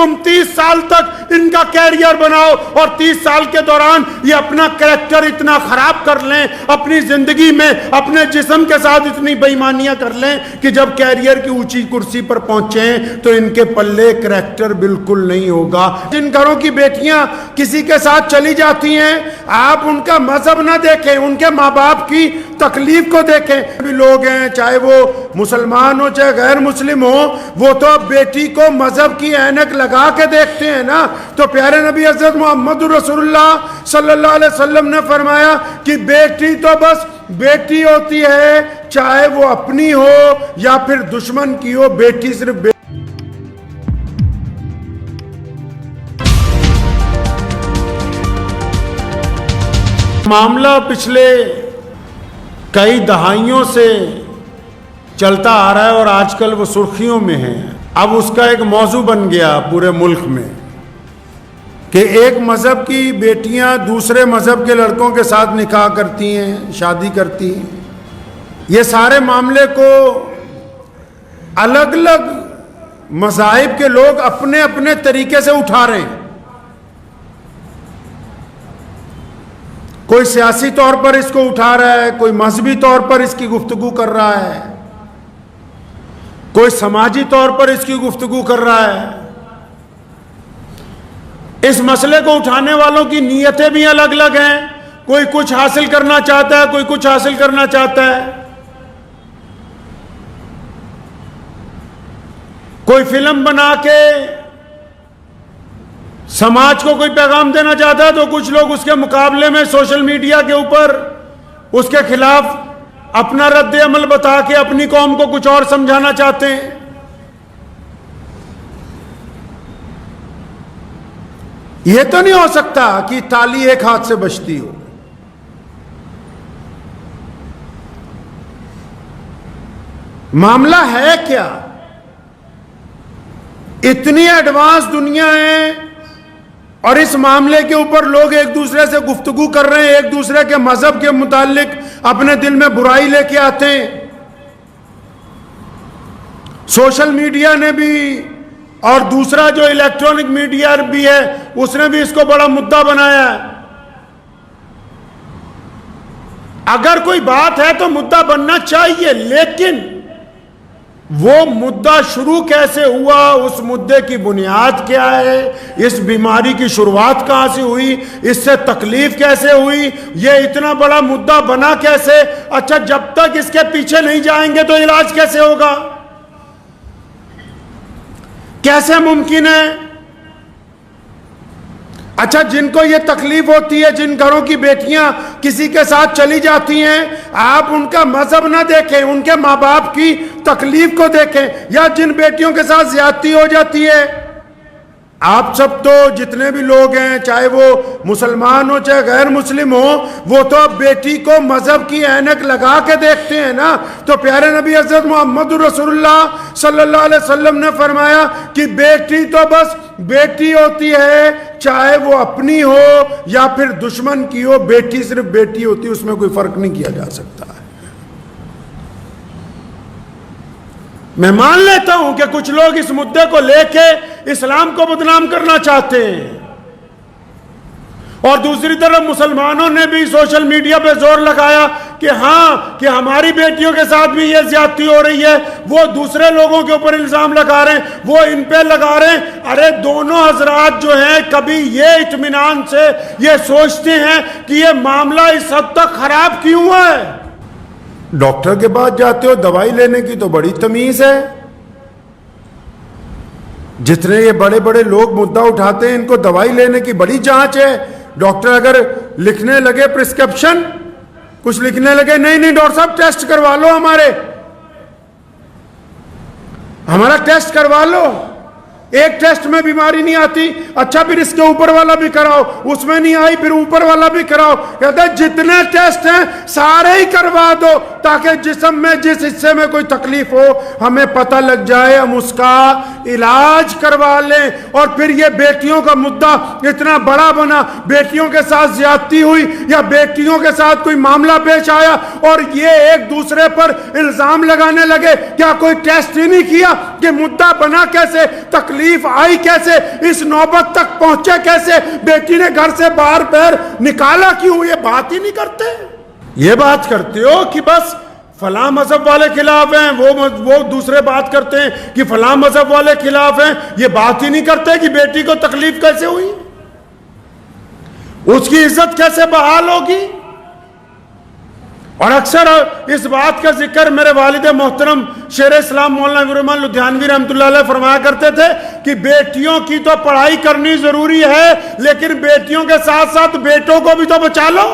تم 30 سال تک ان کا کیریئر بناؤ اور 30 سال کے دوران یہ اپنا کریکٹر اتنا خراب کر لیں، اپنی زندگی میں اپنے جسم کے ساتھ اتنی بے ایمانیاں کر لیں کہ جب کیریئر کی اونچی کرسی پر پہنچیں تو ان کے پلے کریکٹر بالکل نہیں ہوگا۔ جن گھروں کی بیٹیاں کسی کے ساتھ چلی جاتی ہیں، آپ ان کا مذہب نہ دیکھیں، ان کے ماں باپ کی تکلیف کو دیکھیں۔ بھی لوگ ہیں چاہے وہ مسلمان ہو چاہے غیر مسلم ہو، وہ تو اب بیٹی کو مذہب کی اینک لگا کے دیکھتے ہیں نا۔ تو پیارے نبی حضرت محمد رسول اللہ صلی اللہ علیہ وسلم نے فرمایا کہ بیٹی تو بس بیٹی ہوتی ہے، چاہے وہ اپنی ہو یا پھر دشمن کی ہو، بیٹی صرف معاملہ پچھلے کئی دہائیوں سے چلتا آ رہا ہے اور آج کل وہ سرخیوں میں ہے۔ اب اس کا ایک موضوع بن گیا پورے ملک میں کہ ایک مذہب کی بیٹیاں دوسرے مذہب کے لڑکوں کے ساتھ نکاح کرتی ہیں، شادی کرتی ہیں۔ یہ سارے معاملے کو الگ الگ مذاہب کے لوگ اپنے اپنے طریقے سے اٹھا رہے ہیں۔ کوئی سیاسی طور پر اس کو اٹھا رہا ہے، کوئی مذہبی طور پر اس کی گفتگو کر رہا ہے، کوئی سماجی طور پر اس کی گفتگو کر رہا ہے۔ اس مسئلے کو اٹھانے والوں کی نیتیں بھی الگ الگ ہیں، کوئی کچھ حاصل کرنا چاہتا ہے، کوئی کچھ حاصل کرنا چاہتا ہے۔ کوئی فلم بنا کے سماج کو کوئی پیغام دینا چاہتا ہے تو کچھ لوگ اس کے مقابلے میں سوشل میڈیا کے اوپر اس کے خلاف اپنا رد عمل بتا کے اپنی قوم کو کچھ اور سمجھانا چاہتے ہیں۔ یہ تو نہیں ہو سکتا کہ تالی ایک ہاتھ سے بجتی ہو۔ معاملہ ہے کیا؟ اتنی ایڈوانس دنیا ہے اور اس معاملے کے اوپر لوگ ایک دوسرے سے گفتگو کر رہے ہیں، ایک دوسرے کے مذہب کے متعلق اپنے دل میں برائی لے کے آتے ہیں۔ سوشل میڈیا نے بھی اور دوسرا جو الیکٹرانک میڈیا بھی ہے اس نے بھی اس کو بڑا مدعا بنایا ہے۔ اگر کوئی بات ہے تو مدعا بننا چاہیے، لیکن وہ مدعا شروع کیسے ہوا، اس مدعے کی بنیاد کیا ہے، اس بیماری کی شروعات کہاں سے ہوئی، اس سے تکلیف کیسے ہوئی، یہ اتنا بڑا مدعا بنا کیسے؟ اچھا جب تک اس کے پیچھے نہیں جائیں گے تو علاج کیسے ہوگا؟ کیسے ممکن ہے؟ اچھا جن کو یہ تکلیف ہوتی ہے، جن گھروں کی بیٹیاں کسی کے ساتھ چلی جاتی ہیں، آپ ان کا مذہب نہ دیکھیں، ان کے ماں باپ کی تکلیف کو دیکھیں، یا جن بیٹیوں کے ساتھ زیادتی ہو جاتی ہے، آپ سب تو جتنے بھی لوگ ہیں چاہے وہ مسلمان ہو چاہے غیر مسلم ہو، وہ تو اب بیٹی کو مذہب کی اینک لگا کے دیکھتے ہیں نا۔ تو پیارے نبی حضرت محمد رسول اللہ صلی اللہ علیہ وسلم نے فرمایا کہ بیٹی تو بس بیٹی ہوتی ہے، چاہے وہ اپنی ہو یا پھر دشمن کی ہو، بیٹی صرف بیٹی ہوتی ہے، اس میں کوئی فرق نہیں کیا جا سکتا ہے۔ میں مان لیتا ہوں کہ کچھ لوگ اس مدعے کو لے کے اسلام کو بدنام کرنا چاہتے ہیں، اور دوسری طرف مسلمانوں نے بھی سوشل میڈیا پہ زور لگایا کہ ہاں کہ ہماری بیٹیوں کے ساتھ بھی یہ زیادتی ہو رہی ہے، وہ دوسرے لوگوں کے اوپر الزام لگا رہے ہیں، وہ ان پہ لگا رہے ہیں۔ ارے دونوں حضرات جو ہیں کبھی یہ اطمینان سے یہ سوچتے ہیں کہ یہ معاملہ اس حد تک خراب کیوں ہے؟ ڈاکٹر کے پاس جاتے ہو دوائی لینے کی تو بڑی تمیز ہے، جتنے یہ بڑے بڑے لوگ مدعا اٹھاتے ہیں ان کو دوائی لینے کی بڑی جانچ ہے۔ ڈاکٹر اگر لکھنے لگے پرسکرپشن کچھ لکھنے لگے، نہیں ڈاکٹر صاحب ٹیسٹ کروا لو، ہمارا ٹیسٹ کروا لو، ایک ٹیسٹ میں بیماری نہیں آتی، اچھا پھر اس کے اوپر والا بھی کراؤ، اس میں نہیں آئی پھر اوپر والا بھی کراؤ، کہتے ہیں جتنے ٹیسٹ ہیں سارے ہی کروا دو، تاکہ جسم میں جس حصے میں کوئی تکلیف ہو ہمیں پتہ لگ جائے, ہم اس کا علاج کروا لیں. اور پھر یہ بیٹیوں کا مدعا اتنا بڑا بنا, بیٹیوں کے ساتھ زیادتی ہوئی یا بیٹیوں کے ساتھ کوئی معاملہ پیش آیا اور یہ ایک دوسرے پر الزام لگانے لگے. کیا کوئی ٹیسٹ ہی نہیں کیا کہ مدعا بنا کیسے, تکلیف آئی کیسے, اس نوبت تک پہنچے کیسے, بیٹی نے گھر سے باہر پیر نکالا کیوں؟ یہ بات ہی نہیں کرتے. یہ بات کرتے ہو کہ بس فلاں مذہب والے خلاف ہیں, وہ دوسرے بات کرتے ہیں کہ فلاں مذہب والے خلاف ہیں. یہ بات ہی نہیں کرتے کہ بیٹی کو تکلیف کیسے ہوئی, اس کی عزت کیسے بحال ہوگی. اور اکثر اس بات کا ذکر میرے والد محترم شیر اسلام مولانا ابراہیم لدھیانوی رحمۃ اللہ علیہ فرمایا کرتے تھے کہ بیٹیوں کی تو پڑھائی کرنی ضروری ہے, لیکن بیٹیوں کے ساتھ ساتھ بیٹوں کو بھی تو بچا لو.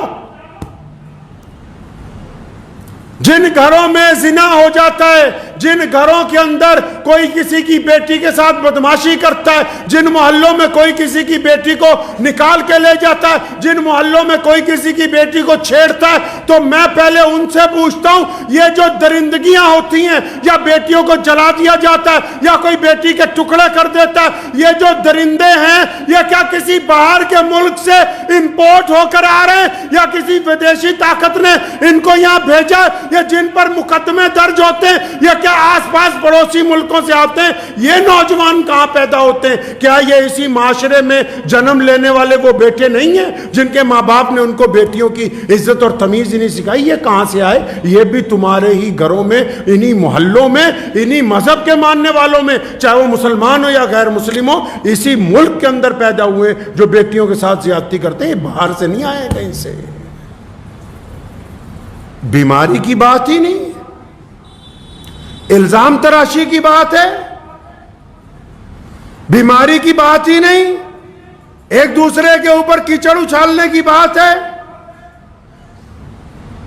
جن گھروں میں زنا ہو جاتا ہے, جن گھروں کے اندر کوئی کسی کی بیٹی کے ساتھ بدماشی کرتا ہے, جن محلوں میں کوئی کسی کی بیٹی کو نکال کے لے جاتا ہے, جن محلوں میں کوئی کسی کی بیٹی کو چھیڑتا ہے, تو میں پہلے ان سے پوچھتا ہوں یہ جو درندگیاں ہوتی ہیں یا بیٹیوں کو جلا دیا جاتا ہے یا کوئی بیٹی کے ٹکڑے کر دیتا ہے, یہ جو درندے ہیں یہ کیا کسی باہر کے ملک سے امپورٹ ہو کر آ رہے ہیں یا کسی ودیشی طاقت نے ان کو یہاں بھیجا؟ یہ جن پر مقدمے درج ہوتے ہیں یہ کیا آس پاس پڑوسی ملکوں سے آتے ہیں؟ یہ نوجوان کہاں پیدا ہوتے ہیں؟ کیا یہ اسی معاشرے میں جنم لینے والے وہ بیٹے نہیں ہیں جن کے ماں باپ نے ان کو بیٹیوں کی عزت اور تمیز ہی نہیں سکھائی؟ یہ کہاں سے آئے؟ یہ بھی تمہارے ہی گھروں میں, انہی محلوں میں, انہی مذہب کے ماننے والوں میں, چاہے وہ مسلمان ہو یا غیر مسلم ہو, اسی ملک کے اندر پیدا ہوئے جو بیٹیوں کے ساتھ زیادتی کرتے ہیں. باہر سے نہیں آئے کہیں سے. بیماری کی بات ہی نہیں, الزام تراشی کی بات ہے, بیماری کی بات ہی نہیں, ایک دوسرے کے اوپر کیچڑ اچھالنے کی بات ہے.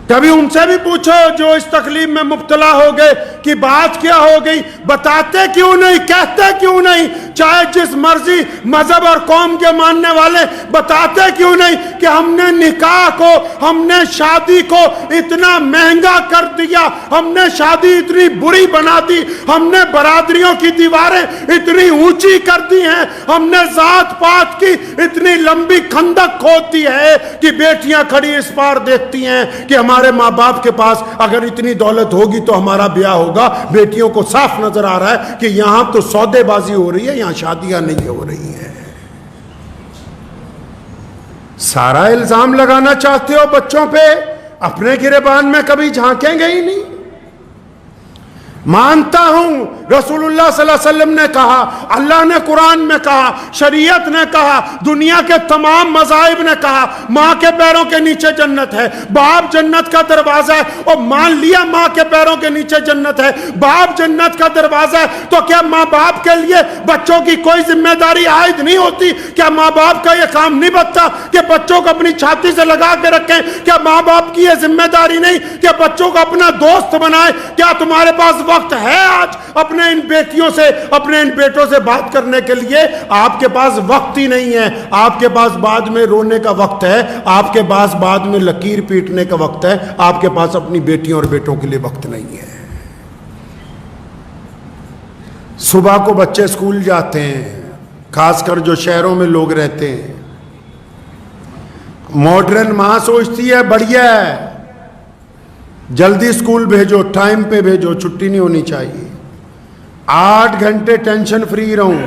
کبھی ان سے بھی پوچھو جو اس تکلیف میں مبتلا ہو گئے کہ بات کیا ہو گئی, بتاتے کیوں نہیں, کہتے کیوں نہیں؟ چاہے جس مرضی مذہب اور قوم کے ماننے والے, بتاتے کیوں نہیں کہ ہم نے نکاح کو, ہم نے شادی کو اتنا مہنگا کر دیا, ہم نے شادی اتنی بری بنا دی, ہم نے برادریوں کی دیواریں اتنی اونچی کر دی ہیں, ہم نے ذات پات کی اتنی لمبی خندق کھود دی ہے کہ بیٹیاں کھڑی اس پار دیکھتی ہیں کہ ہمارے ماں باپ کے پاس اگر اتنی دولت ہوگی تو ہمارا بیاہ ہوگا. بیٹیوں کو صاف نظر آ رہا ہے کہ یہاں تو سودے بازی ہو رہی ہے, یہاں شادیاں نہیں ہو رہی ہیں. سارا الزام لگانا چاہتے ہو بچوں پہ, اپنے گریبان میں کبھی جھانکیں گے ہی نہیں. مانتا ہوں رسول اللہ صلی اللہ علیہ وسلم نے کہا, اللہ نے قرآن میں کہا, شریعت نے کہا, دنیا کے تمام مذاہب نے کہا, ماں کے پیروں کے نیچے جنت ہے, باپ جنت کا دروازہ ہے. اور مان لیا ماں کے پیروں کے نیچے جنت ہے, باپ جنت کا دروازہ ہے, تو کیا ماں باپ کے لیے بچوں کی کوئی ذمہ داری عائد نہیں ہوتی؟ کیا ماں باپ کا یہ کام نہیں بنتا کہ بچوں کو اپنی چھاتی سے لگا کے رکھیں؟ کیا ماں باپ کی یہ ذمہ داری نہیں کہ بچوں کو اپنا دوست بنائے؟ کیا تمہارے پاس وقت ہے آج اپنے ان بیٹیوں سے, اپنے ان بیٹوں سے بات کرنے کے لیے؟ آپ کے پاس وقت ہی نہیں ہے. آپ کے پاس بعد میں رونے کا وقت ہے, آپ کے پاس بعد میں لکیر پیٹنے کا وقت ہے, آپ کے پاس اپنی بیٹیوں اور بیٹوں کے لیے وقت نہیں ہے. صبح کو بچے اسکول جاتے ہیں, خاص کر جو شہروں میں لوگ رہتے ہیں, ماڈرن ماں سوچتی ہے بڑھیا ہے, جلدی اسکول بھیجو, ٹائم پہ بھیجو, چھٹی نہیں ہونی چاہیے, 8 گھنٹے ٹینشن فری رہوں.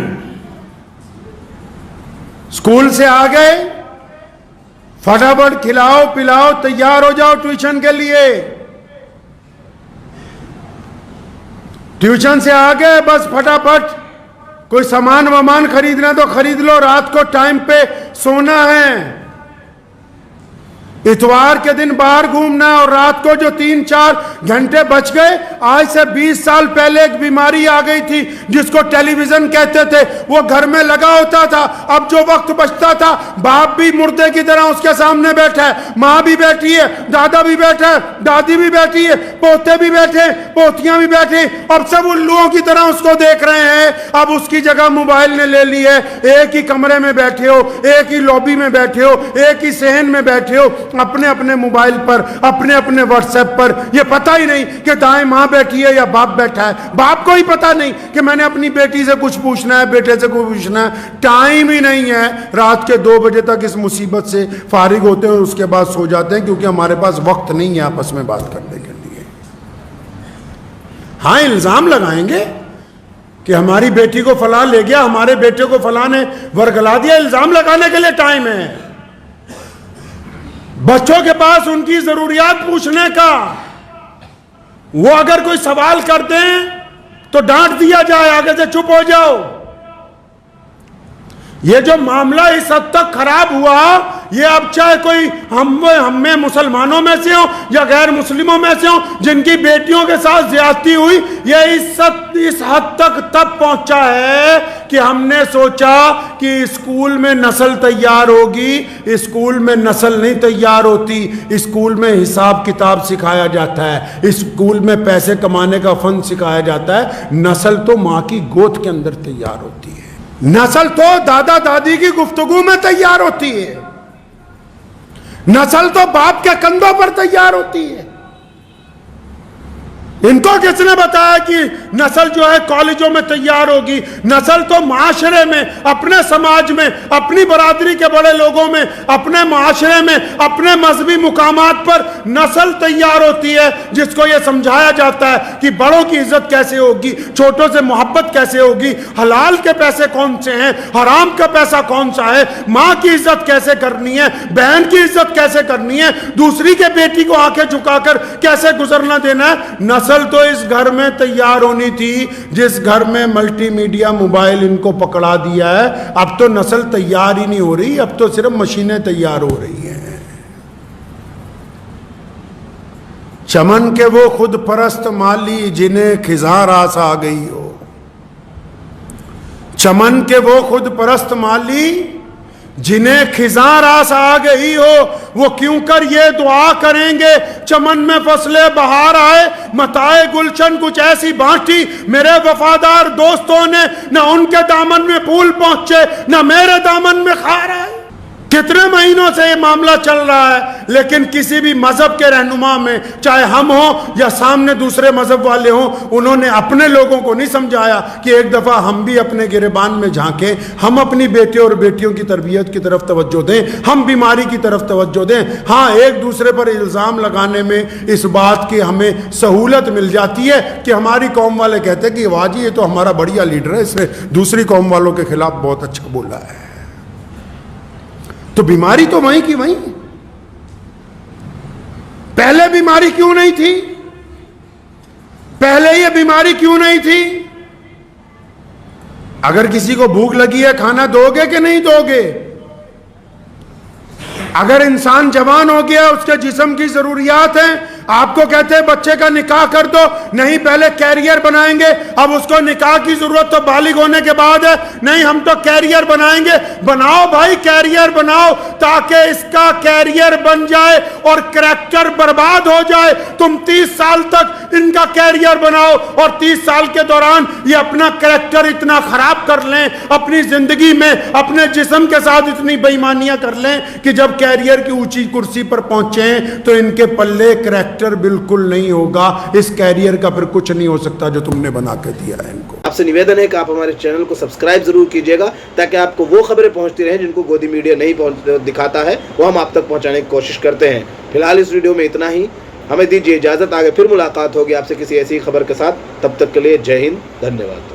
اسکول سے آ گئے, فٹافٹ کھلاؤ پلاؤ, تیار ہو جاؤ ٹیوشن کے لیے. ٹیوشن سے آ گئے, بس فٹافٹ کوئی سامان وامان خریدنا تو خرید لو, رات کو ٹائم پہ سونا ہے. اتوار کے دن باہر گھومنا ہے, اور رات کو جو 3-4 گھنٹے بچ گئے. آج سے 20 سال پہلے ایک بیماری آ گئی تھی جس کو ٹیلی ویژن کہتے تھے, وہ گھر میں لگا ہوتا تھا. اب جو وقت بچتا تھا, باپ بھی مردے کی طرح اس کے سامنے بیٹھا ہے, ماں بھی بیٹھی ہے, دادا بھی بیٹھا ہے, دادی بھی بیٹھی ہے, پوتے بھی بیٹھے, پوتیاں بھی بیٹھی, اب سب الوؤں کی طرح اس کو دیکھ رہے ہیں. اب اس کی جگہ موبائل نے لے لی ہے. ایک ہی کمرے میں بیٹھے ہو, ایک ہی لابی میں بیٹھے ہو, ایک ہی صحن میں بیٹھے ہو, اپنے اپنے موبائل پر, اپنے اپنے واٹس ایپ پر. یہ پتہ ہی نہیں کہ دائیں ماں بیٹھی ہے یا باپ بیٹھا ہے. باپ کو ہی پتہ نہیں کہ میں نے اپنی بیٹی سے کچھ پوچھنا ہے, بیٹے سے کچھ پوچھنا ہے. ٹائم ہی نہیں ہے. رات کے 2 بجے تک اس مصیبت سے فارغ ہوتے ہیں اور اس کے بعد سو جاتے ہیں, کیونکہ ہمارے پاس وقت نہیں ہے آپس میں بات کرنے کے لیے. ہاں الزام لگائیں گے کہ ہماری بیٹی کو فلاں لے گیا, ہمارے بیٹے کو فلاں نے ورگلا دیا. الزام لگانے کے لیے ٹائم ہے. بچوں کے پاس ان کی ضروریات پوچھنے کا, وہ اگر کوئی سوال کرتے ہیں تو ڈانٹ دیا جائے, آگے سے چپ ہو جاؤ. یہ جو معاملہ اس حد تک خراب ہوا, یہ اب چاہے کوئی ہم میں مسلمانوں میں سے ہوں یا غیر مسلموں میں سے ہوں جن کی بیٹیوں کے ساتھ زیادتی ہوئی, یہ اس حد تک تب پہنچا ہے کہ ہم نے سوچا کہ اسکول میں نسل تیار ہوگی. اسکول میں نسل نہیں تیار ہوتی. اسکول میں حساب کتاب سکھایا جاتا ہے, اسکول میں پیسے کمانے کا فن سکھایا جاتا ہے. نسل تو ماں کی گود کے اندر تیار ہوتی ہے. نسل تو دادا دادی کی گفتگو میں تیار ہوتی ہے. نسل تو باپ کے کندھوں پر تیار ہوتی ہے. ان کو کس نے بتایا کہ نسل جو ہے کالجوں میں تیار ہوگی؟ نسل تو معاشرے میں, اپنے سماج میں, اپنی برادری کے بڑے لوگوں میں, اپنے معاشرے میں, اپنے مذہبی مقامات پر نسل تیار ہوتی ہے, جس کو یہ سمجھایا جاتا ہے کہ بڑوں کی عزت کیسے ہوگی, چھوٹوں سے محبت کیسے ہوگی, حلال کے پیسے کون سے ہیں, حرام کا پیسہ کون سا ہے, ماں کی عزت کیسے کرنی ہے, بہن کی عزت کیسے کرنی ہے, دوسری کے بیٹی کو آنکھیں جھکا کر کیسے گزرنا دینا ہے. نسل تو اس گھر میں تیار ہونی تھی جس گھر میں ملٹی میڈیا موبائل ان کو پکڑا دیا ہے. اب تو نسل تیار ہی نہیں ہو رہی, اب تو صرف مشینیں تیار ہو رہی ہیں. چمن کے وہ خود پرست مالی جنہیں خزاں راس آ گئی ہو. چمن کے وہ خود پرست مالی جنہیں خزاں راس آ گئی ہو, وہ کیوں کر یہ دعا کریں گے چمن میں فصلے بہار آئے, متائے گلشن کچھ ایسی بانٹی میرے وفادار دوستوں نے, نہ ان کے دامن میں پھول پہنچے نہ میرے دامن میں خار آئے. کتنے مہینوں سے یہ معاملہ چل رہا ہے, لیکن کسی بھی مذہب کے رہنما میں, چاہے ہم ہوں یا سامنے دوسرے مذہب والے ہوں, انہوں نے اپنے لوگوں کو نہیں سمجھایا کہ ایک دفعہ ہم بھی اپنے گریبان میں جھانکیں, ہم اپنی بیٹے اور بیٹیوں کی تربیت کی طرف توجہ دیں, ہم بیماری کی طرف توجہ دیں. ہاں ایک دوسرے پر الزام لگانے میں اس بات کی ہمیں سہولت مل جاتی ہے کہ ہماری قوم والے کہتے ہیں کہ واہ جی یہ تو ہمارا بڑھیا لیڈر ہے, اس نے دوسری قوم والوں کے خلاف بہت اچھا بولا ہے. تو بیماری تو وہیں کی وہیں. پہلے بیماری کیوں نہیں تھی؟ پہلے یہ بیماری کیوں نہیں تھی؟ اگر کسی کو بھوک لگی ہے کھانا دو گے کہ نہیں دو گے؟ اگر انسان جوان ہو گیا, اس کے جسم کی ضروریات ہیں, آپ کو کہتے ہیں بچے کا نکاح کر دو, نہیں پہلے کیریئر بنائیں گے, اب اس کو نکاح کی ضرورت تو بالغ ہونے کے بعد ہے, نہیں ہم تو کیریئر بنائیں گے. بناؤ بھائی کیریئر بناؤ, تاکہ اس کا کیریئر بن جائے اور کریکٹر برباد ہو جائے. تم 30 سال تک ان کا کیریئر بناؤ اور 30 سال کے دوران یہ اپنا کریکٹر اتنا خراب کر لیں, اپنی زندگی میں اپنے جسم کے ساتھ اتنی بےایمانیاں کر لیں کہ جب کیریئر کی اونچی کرسی پر پہنچیں تو ان کے پلے کریکٹر بالکل نہیں ہوگا. اس کیریئر کا پھر کچھ نہیں ہو سکتا جو تم نے بنا کے دیا ہے ان کو. آپ سے نویدن ہے کہ آپ ہمارے چینل کو سبسکرائب ضرور کیجیے گا, تاکہ آپ کو وہ خبریں پہنچتی رہیں جن کو گودی میڈیا نہیں دکھاتا ہے, وہ ہم آپ تک پہنچانے کی کوشش کرتے ہیں. فی الحال اس ویڈیو میں اتنا ہی, ہمیں دیجیے اجازت, آگے پھر ملاقات ہوگی آپ سے کسی ایسی خبر کے ساتھ. تب تک کے لیے جے ہند, دھنیہ واد.